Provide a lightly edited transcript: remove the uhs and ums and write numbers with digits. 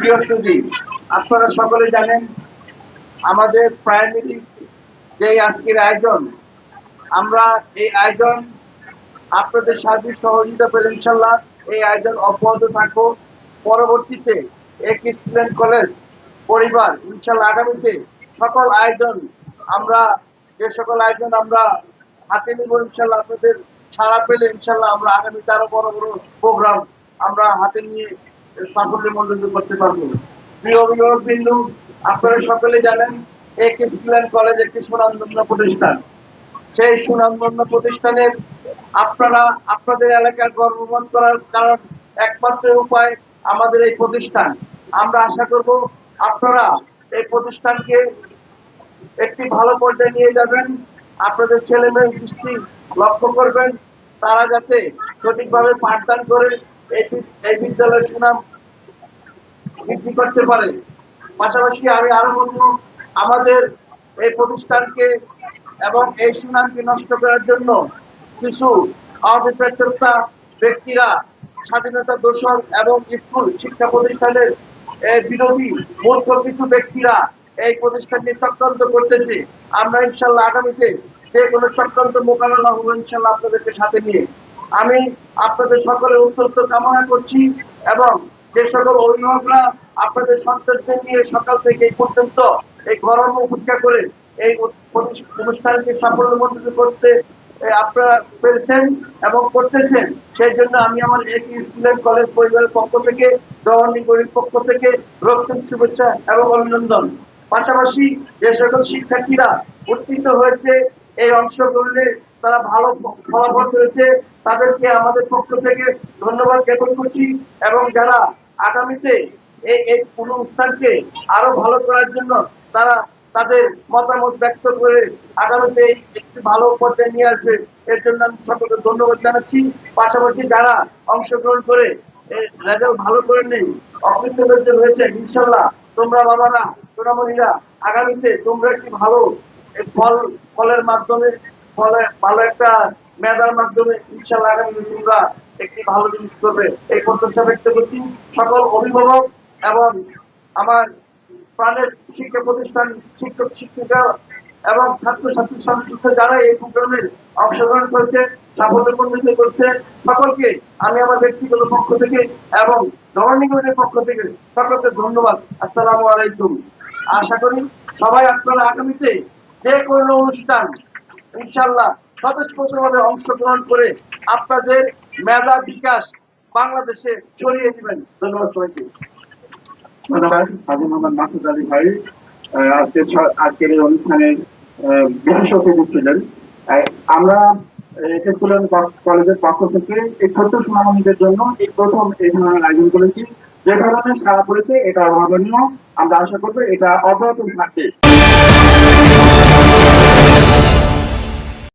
প্রিয় সুধী, আপনারা সকলে জানেন আমাদের প্রাইমারি যে আজকের আয়োজন, আমরা এই আয়োজন আপনাদের সার্বিক সহযোগিতা পেলে ইনশাল্লাহ এই আয়োজন অব্যাহত থাকবো। পরবর্তীতে এক স্টুডেন্ট কলেজ পরিবার ইনশাল্লাহ আগামীতে সকল আয়োজন আমরা আমরা হাতে নিব ইনশাল্লাহ। আপনাদের সাড়া পেলে ইনশাল্লাহ আমরা আগামীতে আরো বড় বড় প্রোগ্রাম আমরা হাতে নিয়ে সাফল্যমণ্ডিত করতে পারবো। প্রিয় অভিভাবক বিন্দু, আপনারা সকলে জানেন এক স্টুডেন্ট কলেজ একটি সুনামধন্য প্রতিষ্ঠান। সেই সুনামধন্য প্রতিষ্ঠানের আপনারা আপনাদের এলাকার গর্ববোধ করার কারণ একমাত্র উপায় আমাদের এই প্রতিষ্ঠান। আমরা আশা করব আপনারা এই প্রতিষ্ঠানকে একটি ভালো পর্যায়ে নিয়ে যাবেন। আপনাদের ছেলে মেয়ের দৃষ্টি লক্ষ্য করবেন, তারা যাতে সঠিকভাবে পাঠদান করে এই বিদ্যালয়ের সুনাম বৃদ্ধি করতে পারে। পাশাপাশি আমি আরো বলবো, আমাদের এই প্রতিষ্ঠানকে এবং এই সুনামকে নষ্ট করার জন্য কিছু অবিপ্রেতা ব্যক্তিরা, স্বাধীনতা দোষর এবং স্কুল শিক্ষা প্রতিষ্ঠানের বিরোধী মূর্খ কিছু ব্যক্তিরা এই প্রতিষ্ঠানটি চক্রান্ত করতেছে। আমরা ইনশাল্লাহ আগামীতে যে কোনো চক্রান্ত মোকাবেলা হবো ইনশাল্লাহ আপনাদেরকে সাথে নিয়ে। আমি আপনাদের সকলের উত্তর কামনা করছি এবং যে সকল অভিভাবকরা আপনাদের সন্তানদের নিয়ে সকাল থেকে এই পর্যন্ত এই গরম উপেক্ষা করে এই অনুষ্ঠানকে সাফল্যমণ্ডিত করতে আপনারা পেরেছেন এবং করতেছেন, সেই জন্য আমি আমার একই স্টুডেন্ট কলেজ পরিবারের পক্ষ থেকে, গভর্নিং বডির পক্ষ থেকে রক্তিম শুভেচ্ছা এবং অভিনন্দন। পাশাপাশি যে সকল শিক্ষার্থীরা উত্তীর্ণ হয়েছে এই অংশগ্রহণে, তারা ভালো ফলাফল করেছে, তাদেরকে আমাদের পক্ষ থেকে ধন্যবাদ জ্ঞাপন করছি। এবং যারা আগামীতে এই অনুষ্ঠানকে আরো ভালো করার জন্য তারা তাদের মতামত ব্যক্ত করে আগামীতে একটি ভালো পর্যায়ে নিয়ে আসবে, এর জন্য আমি সকলকে ধন্যবাদ জানাচ্ছি। পাশাপাশি যারা অংশগ্রহণ করে রেজাল্ট ভালো করে নেই, অকৃতকার্য হয়েছে, ইনশাল্লাহ তোমরা বাবারা, সোনামণিরা, আগামীতে তোমরা একটি ভালো ফলের মাধ্যমে ভালো একটা মেধার মাধ্যমে ইনশাল্লাহ আগামীতে তোমরা একটি ভালো জিনিস করবে, এই প্রত্যাশা ব্যক্ত করছি। সকল অভিভাবক এবং আমার প্রাণের শিক্ষা প্রতিষ্ঠান শিক্ষক শিক্ষিকা এবং ছাত্রছাত্রী সংশ্লিষ্ট যারা এই প্রোগ্রামে অংশগ্রহণ করেছে, সাফল্যমণ্ডিত করছে, সকলকে আমি আমার ব্যক্তিগত পক্ষ থেকে এবং গভর্নিং বডির পক্ষ থেকে সকলকে ধন্যবাদ। আসসালামু আলাইকুম। আশা করি সবাই আপনারা আগামীতে যে কোনো অনুষ্ঠান ইনশাল্লাহ স্বতঃস্ফূর্তভাবে অংশগ্রহণ করে আপনাদের মেধা বিকাশ বাংলাদেশে ছড়িয়ে দিবেন। ধন্যবাদ সবাইকে। ধন্যবাদ হাজী মোহাম্মদ মাসুদ আলী ভাই। আজকের এই অনুষ্ঠানে বিশেষ অতিথি ছিলেন। আমরা স্টুডেন্ট কলেজের পক্ষ থেকে এই ছোট্ট সুনামণিদের জন্য এই প্রথম এই ধরনের আয়োজন করেছি। যে ধরনের সাড়া পড়েছে এটা অভাবনীয়। আমরা আশা করবো এটা অব্যাহত থাকবে।